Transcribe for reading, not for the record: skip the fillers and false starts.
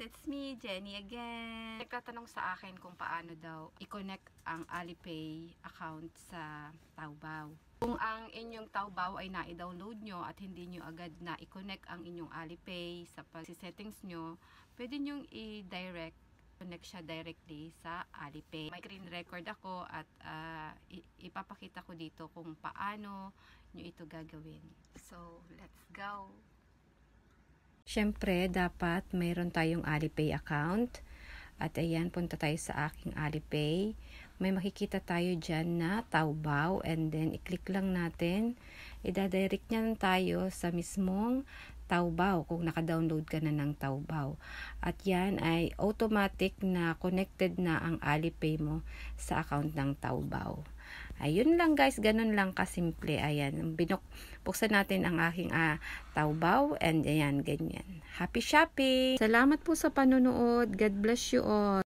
It's me, Jenny again. Nagtatanong sa akin kung paano daw i-connect ang Alipay account sa Taobao. Kung ang inyong Taobao ay na-download nyo at hindi nyo agad na i-connect ang inyong Alipay sa settings nyo, pwede nyo i-direct, connect siya directly sa Alipay. May screen record ako at ipapakita ko dito kung paano nyo ito gagawin. So, let's go! Siyempre, dapat mayroon tayong Alipay account. At ayan, punta tayo sa aking Alipay. May makikita tayo dyan na Taobao. And then, i-click lang natin. Ida-direct niyan tayo sa mismong Taobao kung naka-download ka na ng Taobao. At yan ay automatic na connected na ang Alipay mo sa account ng Taobao. Ayun lang guys, ganun lang kasimple. Ayan, buksan natin ang aking Taobao and ayan, ganyan. Happy shopping! Salamat po sa panonood. God bless you all.